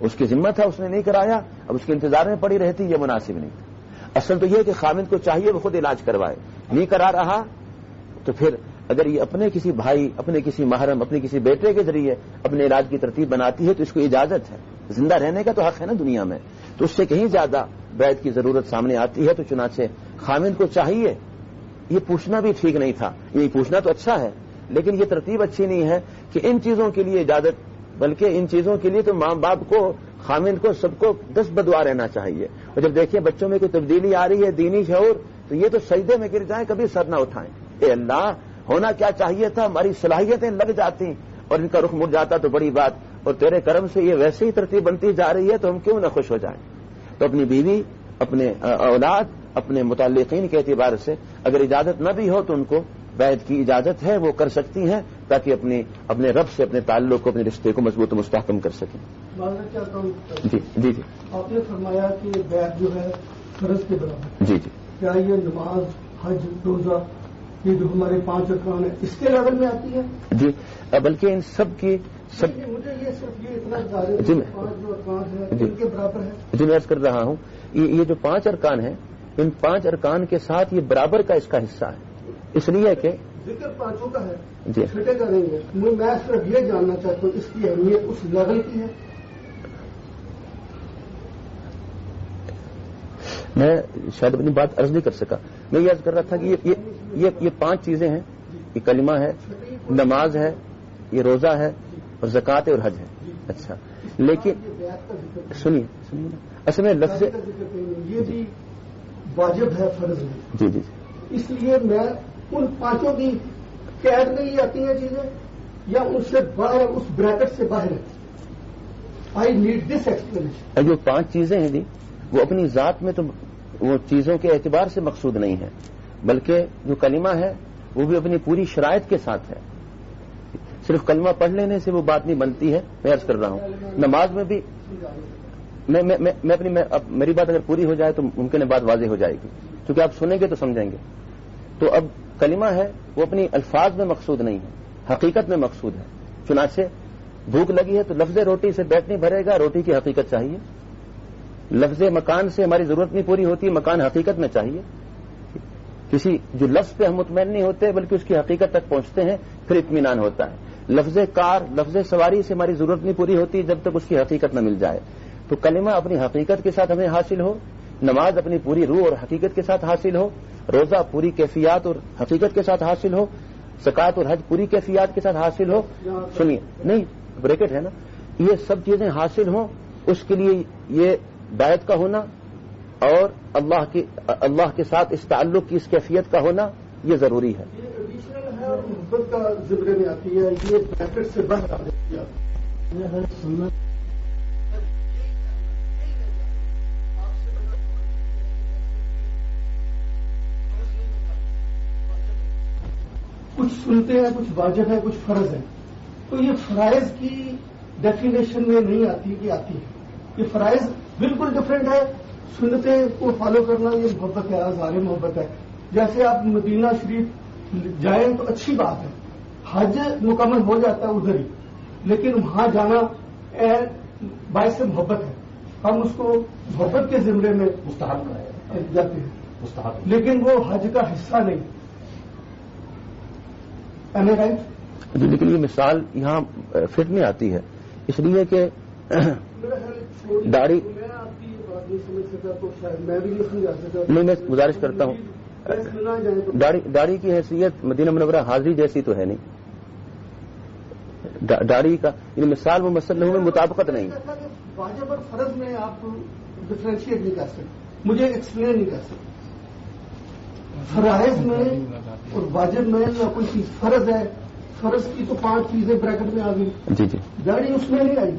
اس کی ذمہ تھا، اس نے نہیں کرایا، اب اس کے انتظار میں پڑی رہتی، یہ مناسب نہیں تھا۔ اصل تو یہ ہے کہ خاوند کو چاہیے وہ خود علاج کروائے، نہیں کرا رہا تو پھر اگر یہ اپنے کسی بھائی، اپنے کسی محرم، اپنے کسی بیٹے کے ذریعے اپنے علاج کی ترتیب بناتی ہے تو اس کو اجازت ہے، زندہ رہنے کا تو حق ہے نا دنیا میں، تو اس سے کہیں زیادہ بیعت کی ضرورت سامنے آتی ہے۔ تو چنانچہ خاوند کو چاہیے، یہ پوچھنا بھی ٹھیک نہیں تھا، یہ پوچھنا تو اچھا ہے لیکن یہ ترتیب اچھی نہیں ہے کہ ان چیزوں کے لیے اجازت، بلکہ ان چیزوں کے لیے تو ماں باپ کو، خاوند کو، سب کو دست بدعا رہنا چاہیے۔ اور جب دیکھیں بچوں میں کوئی تبدیلی آ رہی ہے، دینی شعور، تو یہ تو سجدے میں گر جائیں، کبھی سر نہ اٹھائیں، اے اللہ ہونا کیا چاہیے تھا، ہماری صلاحیتیں لگ جاتی اور ان کا رخ مڑ جاتا تو بڑی بات، اور تیرے کرم سے یہ ویسے ہی ترتیب بنتی جا رہی ہے تو ہم کیوں نہ خوش ہو جائیں۔ تو اپنی بیوی، اپنے اولاد، اپنے متعلقین کے اعتبار سے اگر اجازت نہ بھی ہو تو ان کو بیعت کی اجازت ہے، وہ کر سکتی ہیں تاکہ اپنے رب سے اپنے تعلق کو، اپنے رشتے کو مضبوط و مستحکم کر سکیں۔ جی جی جی آپ نے فرمایا کہ بیعت جو ہے فرض کے برابر، جی جی کیا یہ نماز، حج، روزہ، یہ جو ہمارے 5 ارکان ہیں اس کے لیول میں آتی ہے؟ جی، بلکہ ان سب کی مجھے یہ صرف یہ اتنا ظاہر ہے جی 5 جو ارکان ہیں ان کے برابر ہے۔ جی میں عرض کر رہا ہوں یہ جو 5 ارکان ہیں، ان 5 ارکان کے ساتھ یہ برابر کا اس کا حصہ ہے، اس لیے کہ ذکر 5 کا ہے، جی چھٹے کا نہیں ہے۔ میں صرف یہ جاننا چاہتا ہوں اس کی اہمیت اس لیول کی ہے۔ میں شاید اپنی بات عرض نہیں کر سکا، میں یہ عرض کر رہا تھا کہ یہ 5 چیزیں ہیں، یہ کلمہ ہے، نماز ہے، یہ روزہ ہے، اور زکوٰۃ اور حج ہے۔ اچھا، لیکن سنیے اصل میں لفظ یہ بھی واجب ہے، فرض ہے۔ جی جی اس لیے میں ان 5 کی قید میں یہ آتی ہیں چیزیں یا ان سے باہر، اس بریکٹ سے باہر ہے؟ I need this explanation. جو 5 چیزیں ہیں جی وہ اپنی ذات میں تو وہ چیزوں کے اعتبار سے مقصود نہیں ہے، بلکہ جو کلمہ ہے وہ بھی اپنی پوری شرائط کے ساتھ ہے۔ صرف کلمہ پڑھ لینے سے وہ بات نہیں بنتی ہے۔ میں عرض کر رہا ہوں نماز میں بھی میری بات اگر پوری ہو جائے تو ممکن ہے بات واضح ہو جائے گی، کیونکہ آپ سنیں گے تو سمجھیں گے۔ تو اب کلمہ ہے وہ اپنی الفاظ میں مقصود نہیں ہے، حقیقت میں مقصود ہے۔ چنانچہ بھوک لگی ہے تو لفظ روٹی سے پیٹ نہیں بھرے گا، روٹی کی حقیقت چاہیے۔ لفظ مکان سے ہماری ضرورت نہیں پوری ہوتی، مکان حقیقت میں چاہیے۔ کسی جو لفظ پہ ہم مطمئن نہیں ہوتے بلکہ اس کی حقیقت تک پہنچتے ہیں پھر اطمینان ہوتا ہے۔ لفظ کار، لفظ سواری سے ہماری ضرورت نہیں پوری ہوتی جب تک اس کی حقیقت نہ مل جائے۔ تو کلمہ اپنی حقیقت کے ساتھ ہمیں حاصل ہو، نماز اپنی پوری روح اور حقیقت کے ساتھ حاصل ہو، روزہ پوری کیفیات اور حقیقت کے ساتھ حاصل ہو، زکوٰۃ اور حج پوری کیفیات کے ساتھ حاصل ہو۔ سنیے، نہیں بریکٹ ہے نا، یہ سب چیزیں حاصل ہوں، اس کے لیے یہ بیعت کا ہونا اور اللہ کے ساتھ اس تعلق کی، اس کیفیت کا ہونا یہ ضروری ہے۔ یہ ایڈیشنل ہے اور محبت کا ذکر میں آتی ہے، یہ بریکٹ سے باہر آ جاتی ہے۔ کچھ سنتے ہیں، کچھ واجب ہے، کچھ فرض ہے، تو یہ فرائض کی ڈیفینیشن میں نہیں آتی کہ آتی ہے۔ یہ فرائض بالکل ڈفرینٹ ہے، سنتیں کو فالو کرنا یہ محبت ہے، اظہار محبت ہے۔ جیسے آپ مدینہ شریف جائیں تو اچھی بات ہے، حج مکمل ہو جاتا ہے ادھر ہی، لیکن وہاں جانا باعث محبت ہے، ہم اس کو محبت کے زمرے میں مستحب جاتے ہیں، لیکن وہ حج کا حصہ نہیں۔ رائٹ؟ لیکن یہ مثال یہاں فٹ میں آتی ہے، اس لیے کہ داڑھی نہیں، میں گزارش کرتا ہوں، داڑھی کی حیثیت مدینہ منورہ حاضری جیسی تو ہے نہیں، داڑھی کا یہ مثال وہ مسئلہ میں مطابقت نہیں۔ واجب اور فرض میں آپ ڈفرینشیٹ نہیں کر سکتے، مجھے ایکسپلین نہیں کر سکتے۔ فرائض میں اور واجب میں یا کوئی چیز فرض ہے، فرض کی تو 5 چیزیں بریکٹ میں آ گئی، جی جی، داڑھی اس میں نہیں آئی،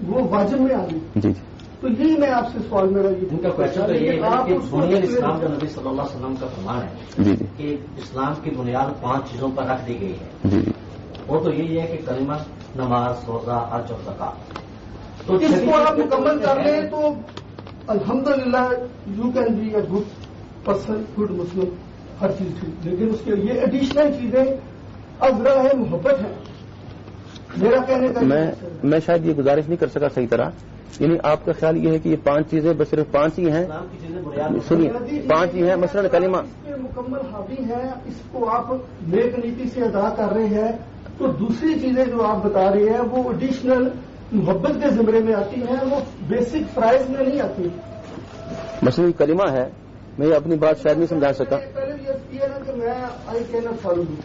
وہ واجب میں آ گئی۔ جی جی، تو یہی میں آپ سے سوال میرا ان کا کوشچن تو یہ ہے کہ بنیاد اسلام کا نبی صلی اللہ علیہ وسلم کا فرمان ہے جی جی، کہ اسلام کی بنیاد 5 چیزوں پر رکھ دی گئی ہے، جی جی، وہ تو یہی ہے کہ کلمہ، نماز، روزہ، حج اور زکوٰۃ۔ تو اس کو آپ مکمل کر لیں تو الحمدللہ you can be a good person, good Muslim, ہر چیز ٹھیک، لیکن اس کے یہ ایڈیشنل چیزیں ازرا ہے، محبت ہے، میرا کہنے کا میں شاید یہ گزارش نہیں کر سکا صحیح طرح. یعنی آپ کا خیال یہ ہے کہ یہ 5 چیزیں بس صرف 5 ہی ہیں؟ سنیے 5 ہی ہیں. مثلاً کلمہ اس پہ مکمل حاوی ہے، اس کو آپ نیک نیتی سے ادا کر رہے ہیں، تو دوسری چیزیں جو آپ بتا رہے ہیں وہ ایڈیشنل محبت کے زمرے میں آتی ہیں، وہ بیسک فرائض میں نہیں آتی. مثلاً کلمہ ہے. میں یہ اپنی بات شاید نہیں سمجھا سکا. پہلے بھی یہ ہے نا کہ میں I can not follow you,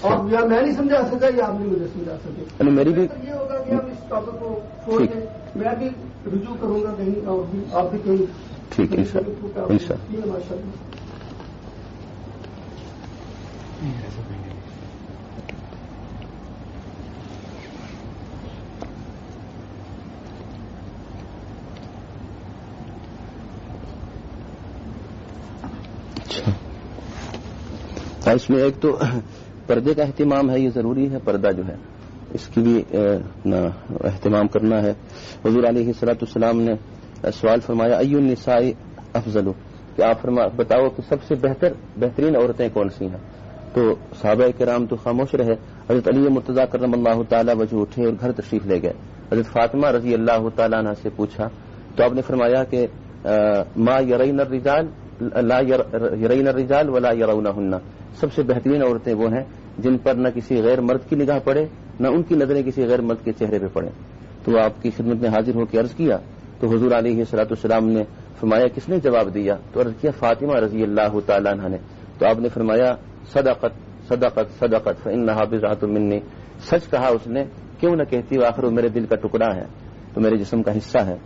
اور یا میں نہیں سمجھا سکا یا آپ نے مجھے سمجھا سکے. یعنی میری بھی یہ ہوگا کہ ہم اس ٹاپک کو چھوڑ دیں، میں بھی رجوع کروں گا کہیں اور بھی آپ بھی کہیں. ٹھیک ہے انشاءاللہ. ماشاء اللہ. اس میں ایک تو پردے کا اہتمام ہے، یہ ضروری ہے. پردہ جو ہے اس کی بھی اہتمام کرنا ہے. حضور علیہ الصلوۃ والسلام نے سوال فرمایا ای النساء افضل، کہ آپ بتاؤ کہ سب سے بہترین عورتیں کون سی ہیں. تو صحابہ کرام تو خاموش رہے. حضرت علی مرتضیٰ کرم اللہ تعالی وجہ اٹھے اور گھر تشریف لے گئے. حضرت فاطمہ رضی اللہ تعالیٰ عنہ سے پوچھا تو آپ نے فرمایا کہ ما یرین الرجال لا یرین الرجال ولا یرونہن، سب سے بہترین عورتیں وہ ہیں جن پر نہ کسی غیر مرد کی نگاہ پڑے نہ ان کی نظریں کسی غیر مرد کے چہرے پہ پڑیں. تو آپ کی خدمت میں حاضر ہو کے عرض کیا تو حضور علیہ الصلوۃ والسلام نے فرمایا کس نے جواب دیا؟ تو عرض کیا فاطمہ رضی اللہ تعالیٰ عنہ نے. تو آپ نے فرمایا صدقت صدقت صدقت فإنها بضعۃ منی، سچ کہا اس نے، کیوں نہ کہتی وہ آخر وہ میرے دل کا ٹکڑا ہے، تو میرے جسم کا حصہ ہے.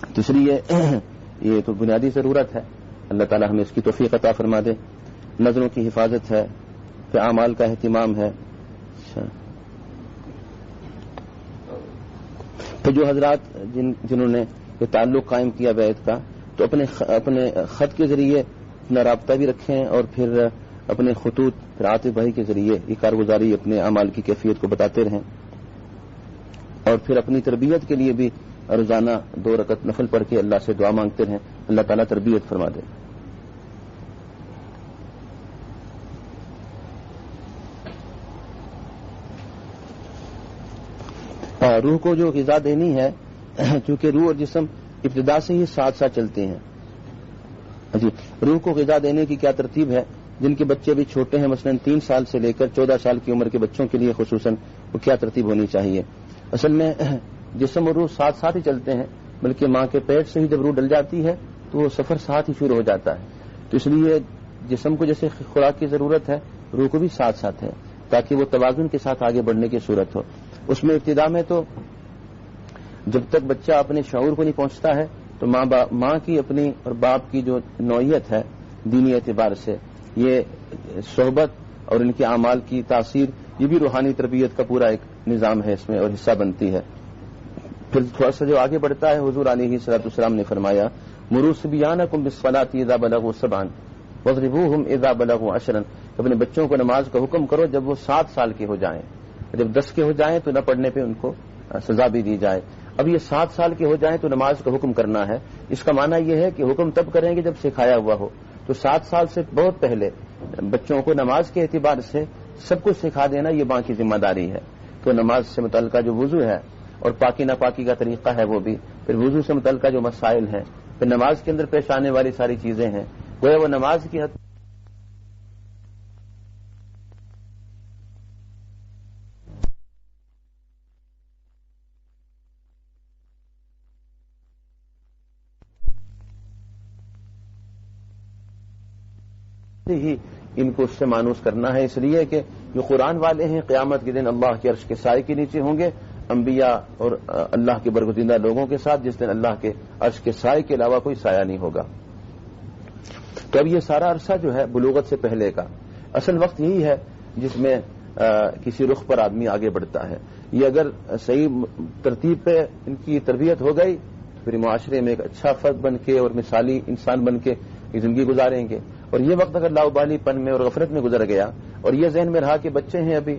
تو اس لیے یہ تو بنیادی ضرورت ہے. اللہ تعالیٰ ہمیں اس کی توفیق عطا فرما دے. نظروں کی حفاظت ہے، کہ اعمال کا اہتمام ہے. تو جو حضرات جنہوں نے یہ تعلق قائم کیا بیعت کا، تو اپنے خط کے ذریعے اپنا رابطہ بھی رکھیں اور پھر اپنے خطوط پھر عاطف بھائی کے ذریعے یہ کارگزاری اپنے اعمال کی کیفیت کو بتاتے رہیں. اور پھر اپنی تربیت کے لیے بھی روزانہ 2 رکعت نفل پڑھ کے اللہ سے دعا مانگتے رہیں. اللہ تعالیٰ تربیت فرما دے. روح کو جو غذا دینی ہے، چونکہ روح اور جسم ابتدا سے ہی ساتھ ساتھ چلتے ہیں. جی، روح کو غذا دینے کی کیا ترتیب ہے؟ جن کے بچے بھی چھوٹے ہیں، مثلا 3 سال سے لے کر 14 سال کی عمر کے بچوں کے لیے خصوصاً وہ کیا ترتیب ہونی چاہیے؟ اصل میں جسم اور روح ساتھ ساتھ ہی چلتے ہیں، بلکہ ماں کے پیٹ سے ہی جب روح ڈل جاتی ہے تو وہ سفر ساتھ ہی شروع ہو جاتا ہے. تو اس لیے جسم کو جیسے خوراک کی ضرورت ہے، روح کو بھی ساتھ ساتھ ہے، تاکہ وہ توازن کے ساتھ آگے بڑھنے کی صورت ہو. اس میں ابتدا میں تو جب تک بچہ اپنے شعور کو نہیں پہنچتا ہے تو ماں کی اپنی اور باپ کی جو نوعیت ہے دینی اعتبار سے، یہ صحبت اور ان کے اعمال کی تاثیر، یہ بھی روحانی تربیت کا پورا ایک نظام ہے اس میں اور حصہ بنتی ہے. پھر تھوڑا سا جو آگے بڑھتا ہے، حضور علیہ الصلوۃ والسلام نے فرمایا مروا صبیانکم بالصلاۃ اذا بلغوا 7 واضربوہم اذا بلغوا 10، اپنے بچوں کو نماز کا حکم کرو جب وہ 7 سال کے ہو جائیں، جب 10 کے ہو جائیں تو نہ پڑھنے پہ ان کو سزا بھی دی جائے. اب یہ 7 سال کے ہو جائیں تو نماز کا حکم کرنا ہے. اس کا معنی یہ ہے کہ حکم تب کریں گے جب سکھایا ہوا ہو. تو 7 سال سے بہت پہلے بچوں کو نماز کے اعتبار سے سب کچھ سکھا دینا یہ ماں کی ذمہ داری ہے. تو نماز سے متعلقہ جو وضو ہے اور پاکی ناپاکی کا طریقہ ہے وہ بھی، پھر وضو سے متعلقہ جو مسائل ہیں، پھر نماز کے اندر پیش آنے والی ساری چیزیں ہیں، گویا وہ نماز کی حد ہی ان کو اس سے مانوس کرنا ہے. اس لیے کہ جو قرآن والے ہیں قیامت کے دن اللہ کے عرش کے سائے کے نیچے ہوں گے، انبیاء اور اللہ کے برگزیدہ لوگوں کے ساتھ، جس دن اللہ کے عرش کے سائے کے علاوہ کوئی سایہ نہیں ہوگا. تو اب یہ سارا عرصہ جو ہے بلوغت سے پہلے کا اصل وقت یہی ہے جس میں کسی رخ پر آدمی آگے بڑھتا ہے. یہ اگر صحیح ترتیب پہ ان کی تربیت ہو گئی تو پھر معاشرے میں ایک اچھا فرد بن کے اور مثالی انسان بن کے زندگی گزاریں گے. اور یہ وقت اگر لاؤبالی پن میں اور غفلت میں گزر گیا اور یہ ذہن میں رہا کہ بچے ہیں ابھی،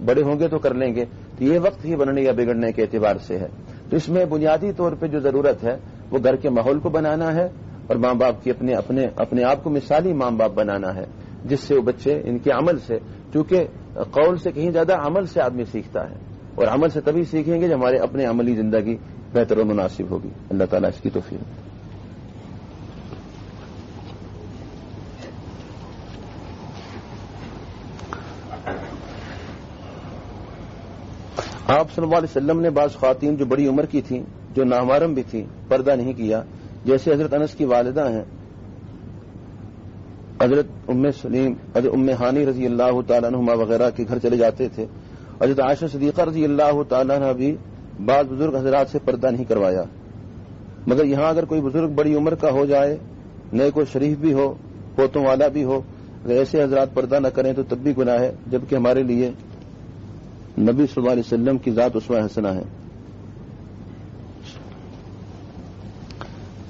بڑے ہوں گے تو کر لیں گے، تو یہ وقت ہی بننے یا بگڑنے کے اعتبار سے ہے. تو اس میں بنیادی طور پہ جو ضرورت ہے وہ گھر کے ماحول کو بنانا ہے اور ماں باپ کی اپنے آپ کو مثالی ماں باپ بنانا ہے، جس سے وہ بچے ان کے عمل سے، چونکہ قول سے کہیں زیادہ عمل سے آدمی سیکھتا ہے. اور عمل سے تبھی سیکھیں گے جب ہمارے اپنے عملی زندگی بہتر و مناسب ہوگی. اللہ تعالیٰ اس کی توفیق. آپ صلی اللہ علیہ وسلم نے بعض خواتین جو بڑی عمر کی تھیں، جو نامحرم بھی تھیں، پردہ نہیں کیا، جیسے حضرت انس کی والدہ ہیں حضرت ام سلیم، حضرت ام ہانی رضی اللہ تعالیٰ عنہما وغیرہ کے گھر چلے جاتے تھے. حضرت عائشہ صدیقہ رضی اللہ تعالیٰ عنہ بھی بعض بزرگ حضرات سے پردہ نہیں کروایا. مگر یہاں اگر کوئی بزرگ بڑی عمر کا ہو جائے، نیک و شریف بھی ہو، پوتوں والا بھی ہو، اگر ایسے حضرات پردہ نہ کریں تو تب بھی گناہ ہے، جبکہ ہمارے لیے نبی صلی اللہ علیہ وسلم کی ذات اسوہ حسنہ ہے.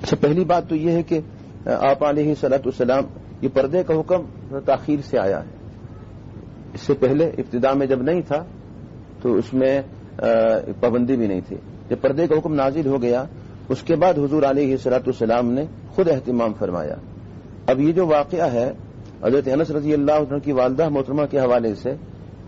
اچھا، پہلی بات تو یہ ہے کہ آپ علیہ الصلوۃ والسلام، یہ پردے کا حکم تاخیر سے آیا ہے. اس سے پہلے ابتدا میں جب نہیں تھا تو اس میں پابندی بھی نہیں تھی. جب پردے کا حکم نازل ہو گیا اس کے بعد حضور علیہ الصلوۃ والسلام نے خود اہتمام فرمایا. اب یہ جو واقعہ ہے حضرت انس رضی اللہ عنہ کی والدہ محترمہ کے حوالے سے،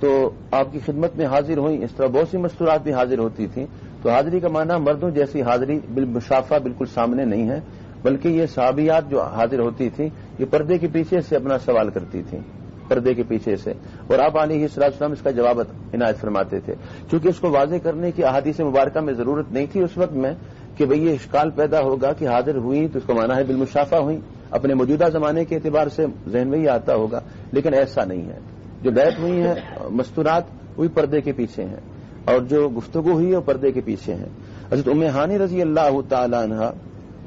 تو آپ کی خدمت میں حاضر ہوئیں، اس طرح بہت سی مستورات بھی حاضر ہوتی تھیں. تو حاضری کا معنی مردوں جیسی حاضری بالمشافہ بالکل سامنے نہیں ہے، بلکہ یہ صحابیات جو حاضر ہوتی تھیں یہ پردے کے پیچھے سے اپنا سوال کرتی تھیں، پردے کے پیچھے سے، اور آپ علیہ الصلوۃ والسلام اس کا جواب عنایت فرماتے تھے. چونکہ اس کو واضح کرنے کی احادیث مبارکہ میں ضرورت نہیں تھی اس وقت میں کہ بھئی یہ اشکال پیدا ہوگا کہ حاضر ہوئی تو اس کا معنی ہے بالمشافہ ہوئی. اپنے موجودہ زمانے کے اعتبار سے ذہن میں ہی آتا ہوگا، لیکن ایسا نہیں ہے. جو بیعت ہوئی ہیں مستورات وہی پردے کے پیچھے ہیں، اور جو گفتگو ہوئی ہے وہ پردے کے پیچھے ہیں. حضرت ام ہانی رضی اللہ تعالی عنہ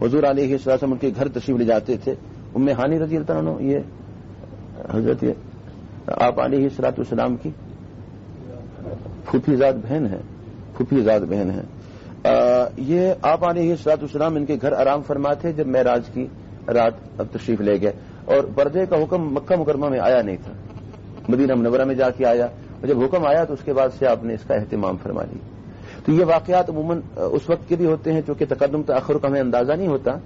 حضور علیہ السلام ان کے گھر تشریف لے جاتے تھے. ام ہانی رضی اللہ عنہ یہ حضرت آپ علیہ الصلوۃ والسلام کی پھوپھی زاد بہن ہے. یہ آپ علیہ الصلوۃ والسلام ان کے گھر آرام فرماتے جب معراج کی رات اب تشریف لے گئے، اور پردے کا حکم مکہ مکرمہ میں آیا نہیں تھا، مدینہ منورہ میں جا کے آیا، اور جب حکم آیا تو اس کے بعد سے آپ نے اس کا اہتمام فرما لی. تو یہ واقعات عموماً اس وقت کے بھی ہوتے ہیں چونکہ تقدم تاخر کا ہمیں اندازہ نہیں ہوتا،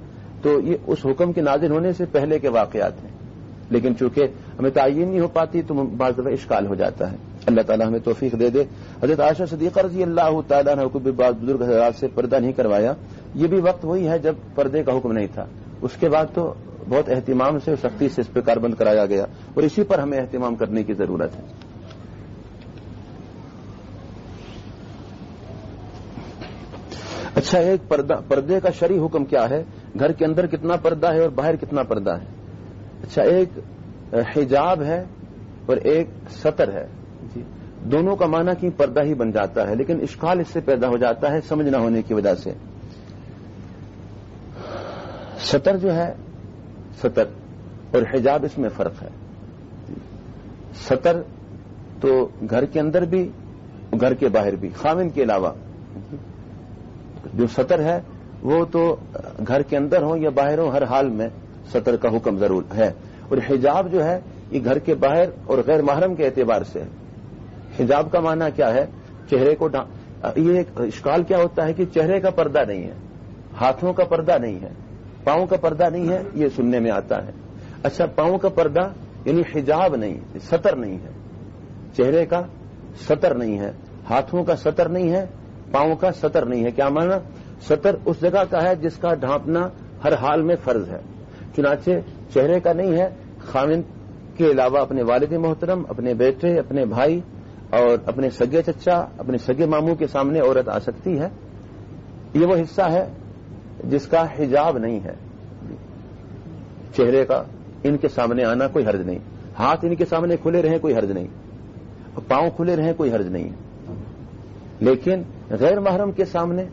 تو یہ اس حکم کے نازل ہونے سے پہلے کے واقعات ہیں، لیکن چونکہ ہمیں تعین نہیں ہو پاتی تو بعض دفعہ اشکال ہو جاتا ہے. اللہ تعالیٰ ہمیں توفیق دے دے. حضرت عائشہ صدیقہ رضی اللہ تعالیٰ عنہ کو بھی بعض بزرگ حضرات سے پردہ نہیں کروایا. یہ بھی وقت وہی ہے جب پردے کا حکم نہیں تھا، اس کے بعد تو بہت اہتمام سے سختی سے اس پہ کاربند کرایا گیا، اور اسی پر ہمیں اہتمام کرنے کی ضرورت ہے. اچھا، ایک پردے کا شرعی حکم کیا ہے؟ گھر کے اندر کتنا پردہ ہے اور باہر کتنا پردہ ہے؟ اچھا، ایک حجاب ہے اور ایک ستر ہے. جی، دونوں کا معنی کہ پردہ ہی بن جاتا ہے، لیکن اشکال اس سے پیدا ہو جاتا ہے سمجھ نہ ہونے کی وجہ سے. ستر جو ہے، ستر اور حجاب اس میں فرق ہے. ستر تو گھر کے اندر بھی گھر کے باہر بھی، خاوند کے علاوہ. جو ستر ہے وہ تو گھر کے اندر ہو یا باہر ہو، ہر حال میں ستر کا حکم ضرور ہے. اور حجاب جو ہے یہ گھر کے باہر اور غیر محرم کے اعتبار سے ہے. حجاب کا معنی کیا ہے؟ چہرے کو یہ اشکال کیا ہوتا ہے کہ چہرے کا پردہ نہیں ہے، ہاتھوں کا پردہ نہیں ہے، پاؤں کا پردہ نہیں ہے، یہ سننے میں آتا ہے. اچھا، پاؤں کا پردہ یعنی حجاب نہیں، ستر نہیں ہے، چہرے کا ستر نہیں ہے، ہاتھوں کا ستر نہیں ہے، پاؤں کا ستر نہیں ہے. کیا معنی؟ ستر اس جگہ کا ہے جس کا ڈھانپنا ہر حال میں فرض ہے. چنانچہ چہرے کا نہیں ہے. خاوند کے علاوہ اپنے والد محترم، اپنے بیٹے، اپنے بھائی اور اپنے سگے چچا، اپنے سگے ماموں کے سامنے عورت آ سکتی ہے. یہ وہ حصہ ہے جس کا حجاب نہیں ہے. چہرے کا ان کے سامنے آنا کوئی حرج نہیں، ہاتھ ان کے سامنے کھلے رہیں کوئی حرج نہیں، پاؤں کھلے رہیں کوئی حرج نہیں. لیکن غیر محرم کے سامنے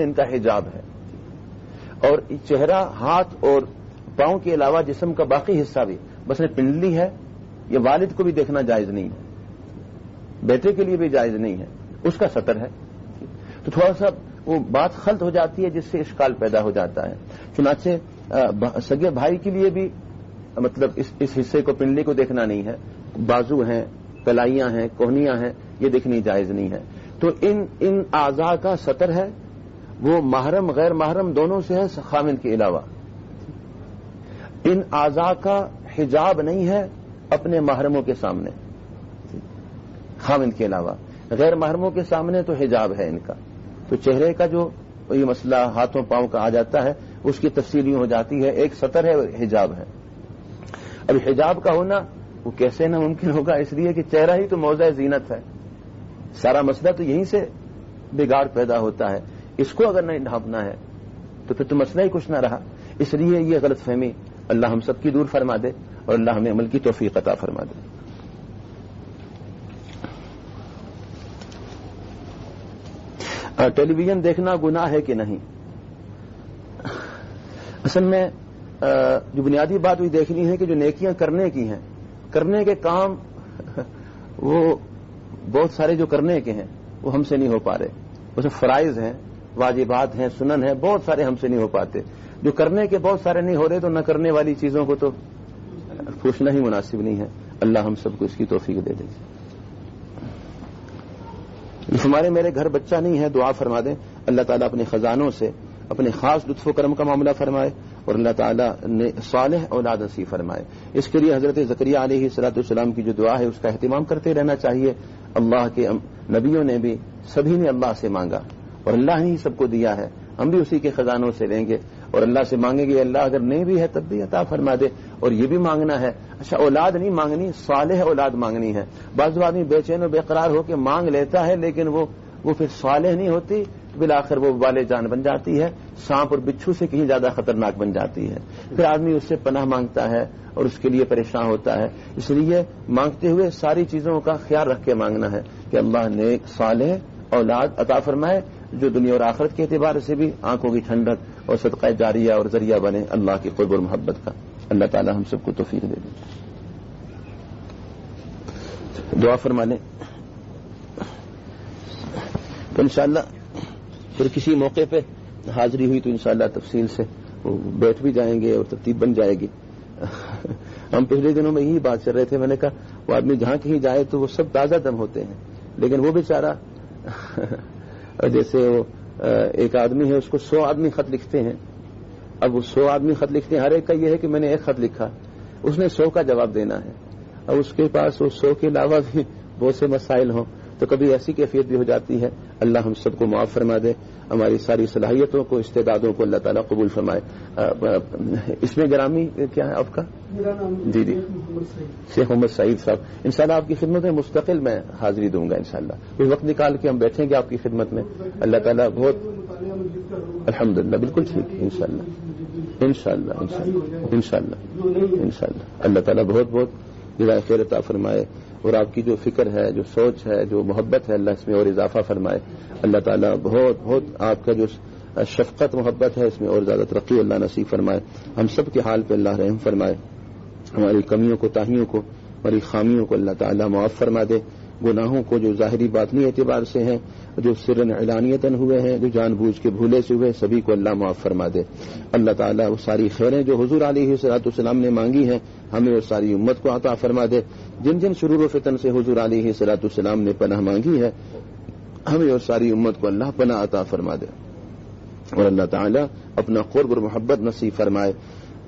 ان کا حجاب ہے. اور چہرہ، ہاتھ اور پاؤں کے علاوہ جسم کا باقی حصہ بھی، بس پنڈلی ہے، یہ والد کو بھی دیکھنا جائز نہیں ہے، بیٹے کے لیے بھی جائز نہیں ہے، اس کا ستر ہے. تو تھوڑا سا وہ بات خلط ہو جاتی ہے جس سے اشکال پیدا ہو جاتا ہے. چنانچہ سگے بھائی کے لیے بھی مطلب اس حصے کو، پنڈلی کو دیکھنا نہیں ہے. بازو ہیں، کلائیاں ہیں، کوہنیاں ہیں، یہ دیکھنی جائز نہیں ہے. تو ان اعضاء کا ستر ہے، وہ محرم غیر محرم دونوں سے ہے خاوند کے علاوہ. ان اعضاء کا حجاب نہیں ہے اپنے محرموں کے سامنے. خاوند کے علاوہ. غیر محرموں کے سامنے تو حجاب ہے ان کا. تو چہرے کا جو یہ مسئلہ ہاتھوں پاؤں کا آ جاتا ہے اس کی تفصیل یوں ہو جاتی ہے. ایک سطر ہے حجاب ہے. اب حجاب کا ہونا وہ کیسے ناممکن ہوگا؟ اس لیے کہ چہرہ ہی تو موضع زینت ہے. سارا مسئلہ تو یہیں سے بگاڑ پیدا ہوتا ہے. اس کو اگر نہیں ڈھانپنا ہے تو پھر تو مسئلہ ہی کچھ نہ رہا. اس لیے یہ غلط فہمی اللہ ہم سب کی دور فرما دے اور اللہ ہمیں عمل کی توفیق عطا فرما دے. ٹیلی ویژن دیکھنا گناہ ہے کہ نہیں؟ اصل میں جو بنیادی بات وہی دیکھنی ہے کہ جو نیکیاں کرنے کی ہیں، کرنے کے کام وہ بہت سارے جو کرنے کے ہیں وہ ہم سے نہیں ہو پا رہے. اس میں فرائض ہیں، واجبات ہیں، سنن ہیں، بہت سارے ہم سے نہیں ہو پاتے. جو کرنے کے بہت سارے نہیں ہو رہے تو نہ کرنے والی چیزوں کو تو پوچھنا ہی مناسب نہیں ہے. اللہ ہم سب کو اس کی توفیق دے دے. ہمارے میرے گھر بچہ نہیں ہے، دعا فرما دیں اللہ تعالیٰ اپنے خزانوں سے اپنے خاص لطف و کرم کا معاملہ فرمائے اور اللہ تعالیٰ نے صالح اولاد نصیب فرمائے. اس کے لیے حضرت زکریا علیہ الصلوۃ والسلام کی جو دعا ہے اس کا اہتمام کرتے رہنا چاہیے. اللہ کے نبیوں نے بھی سبھی نے اللہ سے مانگا اور اللہ نے ہی سب کو دیا ہے. ہم بھی اسی کے خزانوں سے لیں گے اور اللہ سے مانگیں گے اللہ اگر نہیں بھی ہے تب بھی عطا فرما دے. اور یہ بھی مانگنا ہے، اچھا اولاد نہیں مانگنی، صالح اولاد مانگنی ہے. بعض آدمی بے چین و بے قرار ہو کے مانگ لیتا ہے لیکن وہ پھر صالح نہیں ہوتی، بالآخر وہ والے جان بن جاتی ہے، سانپ اور بچھو سے کہیں زیادہ خطرناک بن جاتی ہے. پھر آدمی اس سے پناہ مانگتا ہے اور اس کے لیے پریشان ہوتا ہے. اس لیے مانگتے ہوئے ساری چیزوں کا خیال رکھ کے مانگنا ہے کہ اللہ نیک صالح اولاد عطا فرمائے جو دنیا اور آخرت کے اعتبار سے بھی آنکھوں کی ٹھنڈک اور صدقہ جاریہ اور ذریعہ بنے اللہ کی قرب اور محبت کا. اللہ تعالی ہم سب کو توفیق دے دے. دعا فرما لیں. تو انشاءاللہ پھر کسی موقع پہ حاضری ہوئی تو انشاءاللہ تفصیل سے بیٹھ بھی جائیں گے اور ترتیب بن جائے گی. ہم پچھلے دنوں میں یہی بات کر رہے تھے. میں نے کہا وہ آدمی جہاں کہیں جائے تو وہ سب تازہ دم ہوتے ہیں لیکن وہ بیچارہ جیسے وہ ایک آدمی ہے اس کو 100 آدمی خط لکھتے ہیں. اب وہ 100 آدمی خط لکھتے ہیں، ہر ایک کا یہ ہے کہ میں نے ایک خط لکھا، اس نے 100 کا جواب دینا ہے. اب اس کے پاس وہ 100 کے علاوہ بھی بہت سے مسائل ہوں تو کبھی ایسی کیفیت بھی ہو جاتی ہے. اللہ ہم سب کو معاف فرما دے، ہماری ساری صلاحیتوں کو استعدادوں کو اللہ تعالیٰ قبول فرمائے. اس میں گرامی کیا ہے آپ کا؟ جی شیخ محمد سعید صاحب. انشاءاللہ آپ کی خدمت میں مستقل میں حاضری دوں گا. انشاءاللہ کوئی وقت نکال کے ہم بیٹھیں گے آپ کی خدمت میں. اللہ تعالیٰ بہت الحمدللہ بالکل ٹھیک ہے. انشاءاللہ اللہ تعالیٰ بہت بہت جزائے خیر عطا فرمائے اور آپ کی جو فکر ہے، جو سوچ ہے، جو محبت ہے اللہ اس میں اور اضافہ فرمائے. اللہ تعالیٰ بہت بہت آپ کا جو شفقت محبت ہے اس میں اور زیادہ ترقی اللہ نصیب فرمائے. ہم سب کے حال پہ اللہ رحم فرمائے. ہماری کمیوں کو، تاہیوں کو، ہماری خامیوں کو اللہ تعالیٰ معاف فرما دے. گناہوں کو جو ظاہری باطنی اعتبار سے ہیں، جو سرن علانیتاً ہوئے ہیں، جو جان بوجھ کے بھولے سے ہوئے، سبھی کو اللہ معاف فرما دے. اللہ تعالیٰ وہ ساری خیریں جو حضور علیہ الصلوۃ والسلام نے مانگی ہیں ہمیں اور ساری امت کو عطا فرما دے. جن جن شرور و فتن سے حضور علیہ الصلوۃ والسلام نے پناہ مانگی ہے ہمیں اور ساری امت کو اللہ پناہ عطا فرما دے. اور اللہ تعالیٰ اپنا قرب اور محبت نصیب فرمائے.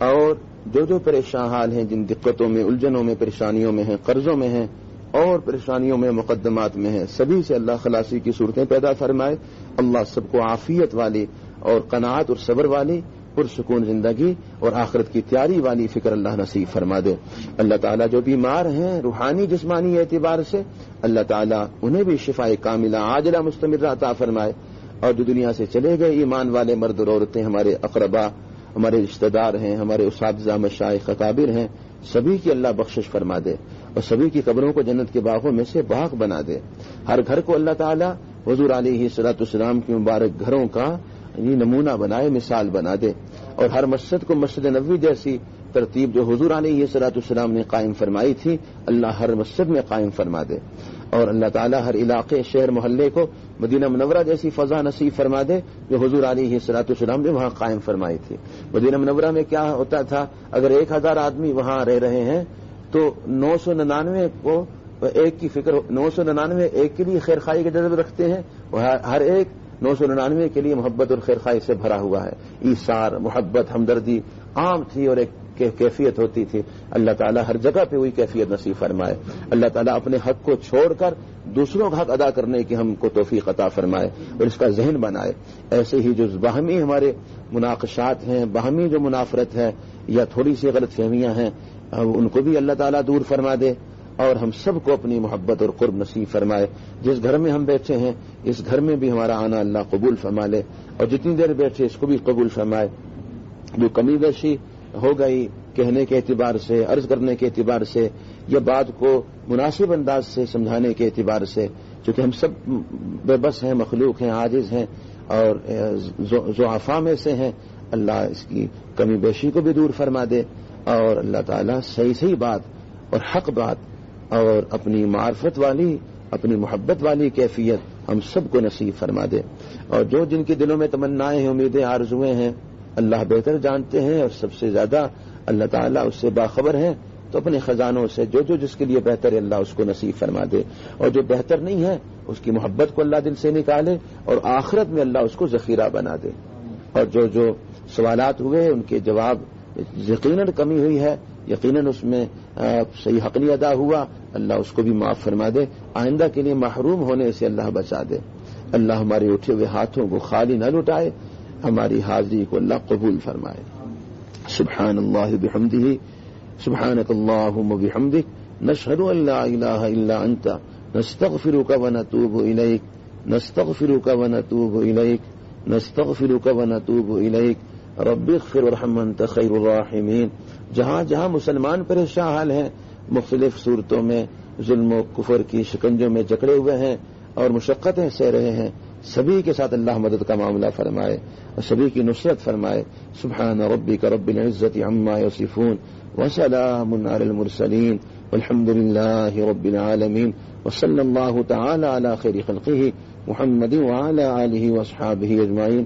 اور جو پریشان حال ہیں، جن دقتوں میں، الجھنوں میں، پریشانیوں میں ہیں، قرضوں میں ہیں اور پریشانیوں میں، مقدمات میں ہیں، سبھی سے اللہ خلاصی کی صورتیں پیدا فرمائے. اللہ سب کو عافیت والی اور قناعت اور صبر والی پرسکون زندگی اور آخرت کی تیاری والی فکر اللہ نصیب فرما دے. اللہ تعالیٰ جو بیمار ہیں روحانی جسمانی اعتبار سے اللہ تعالیٰ انہیں بھی شفا کاملہ عاجلہ مستمرہ عطا فرمائے. اور جو دنیا سے چلے گئے ایمان والے مرد اور عورتیں، ہمارے اقربا، ہمارے رشتہ دار ہیں، ہمارے اساتذہ مشائخ اکابر ہیں، سبھی کی اللہ بخشش فرما دے اور سبھی کی قبروں کو جنت کے باغوں میں سے باغ بنا دے. ہر گھر کو اللہ تعالیٰ حضور علیہ الصلوۃ والسلام کے مبارک گھروں کا یہ نمونہ بنائے، مثال بنا دے. اور ہر مسجد کو مسجد نبوی جیسی ترتیب جو حضور علیہ الصلوۃ والسلام نے قائم فرمائی تھی اللہ ہر مسجد میں قائم فرما دے. اور اللہ تعالیٰ ہر علاقے، شہر، محلے کو مدینہ منورہ جیسی فضا نصیب فرما دے جو حضور علیہ الصلوۃ والسلام نے وہاں قائم فرمائی تھی. مدینہ منورہ میں کیا ہوتا تھا، اگر 1000 آدمی وہاں رہ رہے ہیں تو 999 کو ایک کی فکر، 999 ایک کے لیے خیر خواہی کا جذبہ رکھتے ہیں. ہر ایک 999 کے لیے محبت اور خیر خواہی سے بھرا ہوا ہے. ایثار، محبت، ہمدردی عام تھی اور ایک کیفیت ہوتی تھی، اللہ تعالیٰ ہر جگہ پہ وہی کیفیت نصیب فرمائے. اللہ تعالیٰ اپنے حق کو چھوڑ کر دوسروں کا حق ادا کرنے کی ہم کو توفیق عطا فرمائے اور اس کا ذہن بنائے. ایسے ہی جو باہمی ہمارے مناقشات ہیں، باہمی جو منافرت ہے یا تھوڑی سی غلط فہمیاں ہیں، ان کو بھی اللہ تعالیٰ دور فرما دے اور ہم سب کو اپنی محبت اور قرب نصیب فرمائے. جس گھر میں ہم بیٹھے ہیں اس گھر میں بھی ہمارا آنا اللہ قبول فرما لے اور جتنی دیر بیٹھے اس کو بھی قبول فرمائے. جو کمی بیشی ہو گئی کہنے کے اعتبار سے، عرض کرنے کے اعتبار سے، یا بات کو مناسب انداز سے سمجھانے کے اعتبار سے، چونکہ ہم سب بے بس ہیں، مخلوق ہیں، عاجز ہیں اور ضعفاء میں سے ہیں، اللہ اس کی کمی بیشی کو بھی دور فرما دے اور اللہ تعالیٰ صحیح بات اور حق بات اور اپنی معرفت والی، اپنی محبت والی کیفیت ہم سب کو نصیب فرما دے. اور جو جن کے دلوں میں تمنائیں ہیں، امیدیں، آرزویں ہیں، اللہ بہتر جانتے ہیں اور سب سے زیادہ اللہ تعالیٰ اس سے باخبر ہیں. تو اپنے خزانوں سے جو جس کے لیے بہتر ہے اللہ اس کو نصیب فرما دے اور جو بہتر نہیں ہے اس کی محبت کو اللہ دل سے نکالے اور آخرت میں اللہ اس کو ذخیرہ بنا دے. اور جو سوالات ہوئے ان کے جواب یقیناً کمی ہوئی ہے، یقیناً اس میں صحیح حق نہیں ادا ہوا، اللہ اس کو بھی معاف فرما دے. آئندہ کے لیے محروم ہونے سے اللہ بچا دے. اللہ ہمارے اٹھے ہوئے ہاتھوں کو خالی نہ لٹائے، ہماری حاضری کو اللہ قبول فرمائے. سبحان اللہ بحمدہ، سبحانک اللہم بحمدک، نشہد ان لا الہ الا انت، نستغفرک ونتوب الیک، نستغفرک ونتوب الیک، نستغفرک ونتوب الیک. رب اغفر وارحم انت خیر الراحمین. جہاں جہاں مسلمان پریشان حال ہیں، مختلف صورتوں میں ظلم و کفر کی شکنجوں میں جکڑے ہوئے ہیں اور مشقتیں سہ رہے ہیں، سبھی کے ساتھ اللہ مدد کا معاملہ فرمائے اور سبھی کی نصرت فرمائے. سبحان ربک رب العزت عما یصفون وسلام علی المرسلین والحمد للہ رب العالمین وصلی اللہ تعالی علی خیر خلقہ محمد وعلی آلہ واصحابہ اجمعین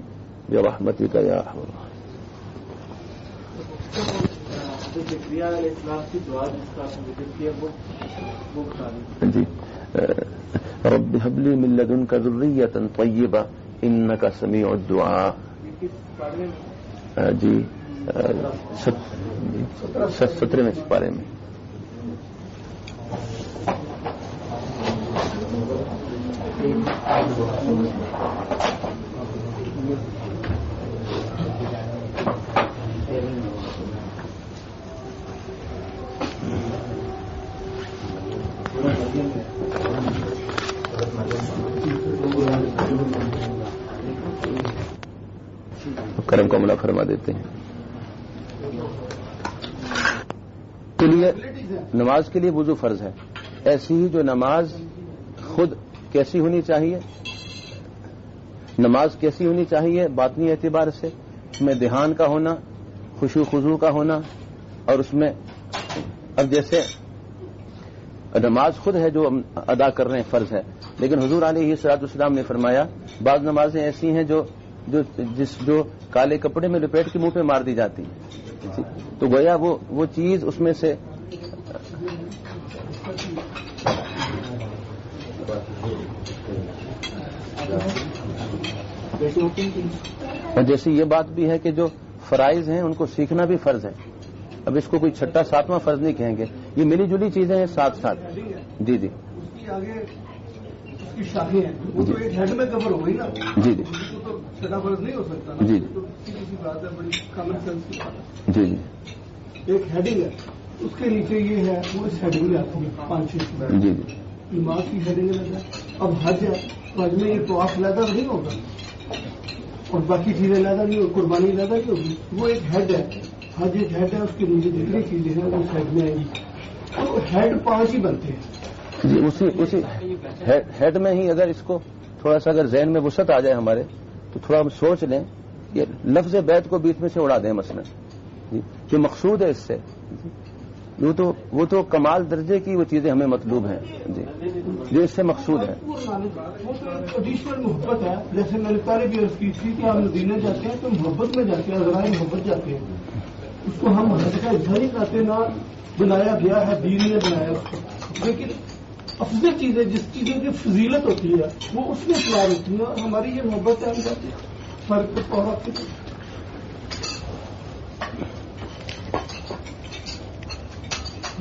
برحمتک یا ارحم الراحمین. جی رب هب لي من لدنك ذرية طيبة إنك سميع الدعاء. جی 17 پارے میں. کرم کو عملہ فرما دیتے ہیں. کے لیے نماز کے لیے وضو فرض ہے. ایسی ہی جو نماز خود کیسی ہونی چاہیے، نماز کیسی ہونی چاہیے باطنی اعتبار سے، اس میں دھیان کا ہونا، خشوع خضوع کا ہونا، اور اس میں اب جیسے نماز خود ہے جو ادا کر رہے ہیں فرض ہے، لیکن حضور علیہ الصلوۃ والسلام نے فرمایا بعض نمازیں ایسی ہیں جو کالے کپڑے میں لپیٹ کے منہ پہ مار دی جاتی ہیں، تو گویا وہ چیز اس میں سے اور جیسے یہ بات بھی ہے کہ جو فرائض ہیں ان کو سیکھنا بھی فرض ہے. اب اس کو کوئی چھٹا ساتواں فرض نہیں کہیں گے، یہ ملی جلی چیزیں ہیں ساتھ ساتھ. جی جی شادی ہے وہ تو ایک ہیڈ میں کور ہو گئی نا. جی جی تو چھٹا فرض نہیں ہو سکتا. جی کسی بات ہے بڑی کامن سینس کی بات ہے. جی جی ایک ہیڈنگ ہے، اس کے نیچے یہ ہے، وہ اس ہیڈنگ میں آتی ہے 5-6. جی جی نماز کی ہیڈنگ لگا. اب حج ہے تو حج میں یہ طواف علیحدہ نہیں ہوگا اور باقی چیزیں علیحدہ نہیں ہوگی، قربانی علیحدہ نہیں ہوگی. وہ ایک ہیڈ ہے، حج ایک ہیڈ ہے، اس کے نیچے جتنی چیزیں ہیں وہ اس ہیڈ میں آئیں گی. تو ہیڈ 5 ہی بنتے ہیں. جی اسی ہیڈ میں ہی اگر اس کو تھوڑا سا اگر ذہن میں وسعت آ جائے ہمارے تو تھوڑا ہم سوچ لیں کہ لفظ بیت کو بیچ میں سے اڑا دیں مثلا. جو مقصود ہے اس سے وہ تو کمال درجے کی وہ چیزیں ہمیں مطلوب ہیں. جی جو اس سے مقصود ہے. وہ تو ایڈیشنل محبت ہے. جیسے میں نے پہلے بھی عرض کی تھی کہ آپ مدینے جاتے ہیں تو محبت میں جاتے ہیں، ذرائع محبت جاتے ہیں. اس کو ہم حج کا حصہ نہیں کرتے، نہ بنایا گیا ہے، دین نے بنایا اس کو. لیکن افضل چیزیں جس چیزوں کی فضیلت ہوتی ہے وہ اس میں پیار ہوتی ہے، اور ہماری یہ محبت ہے ہم جاتے ہیں. فرق تو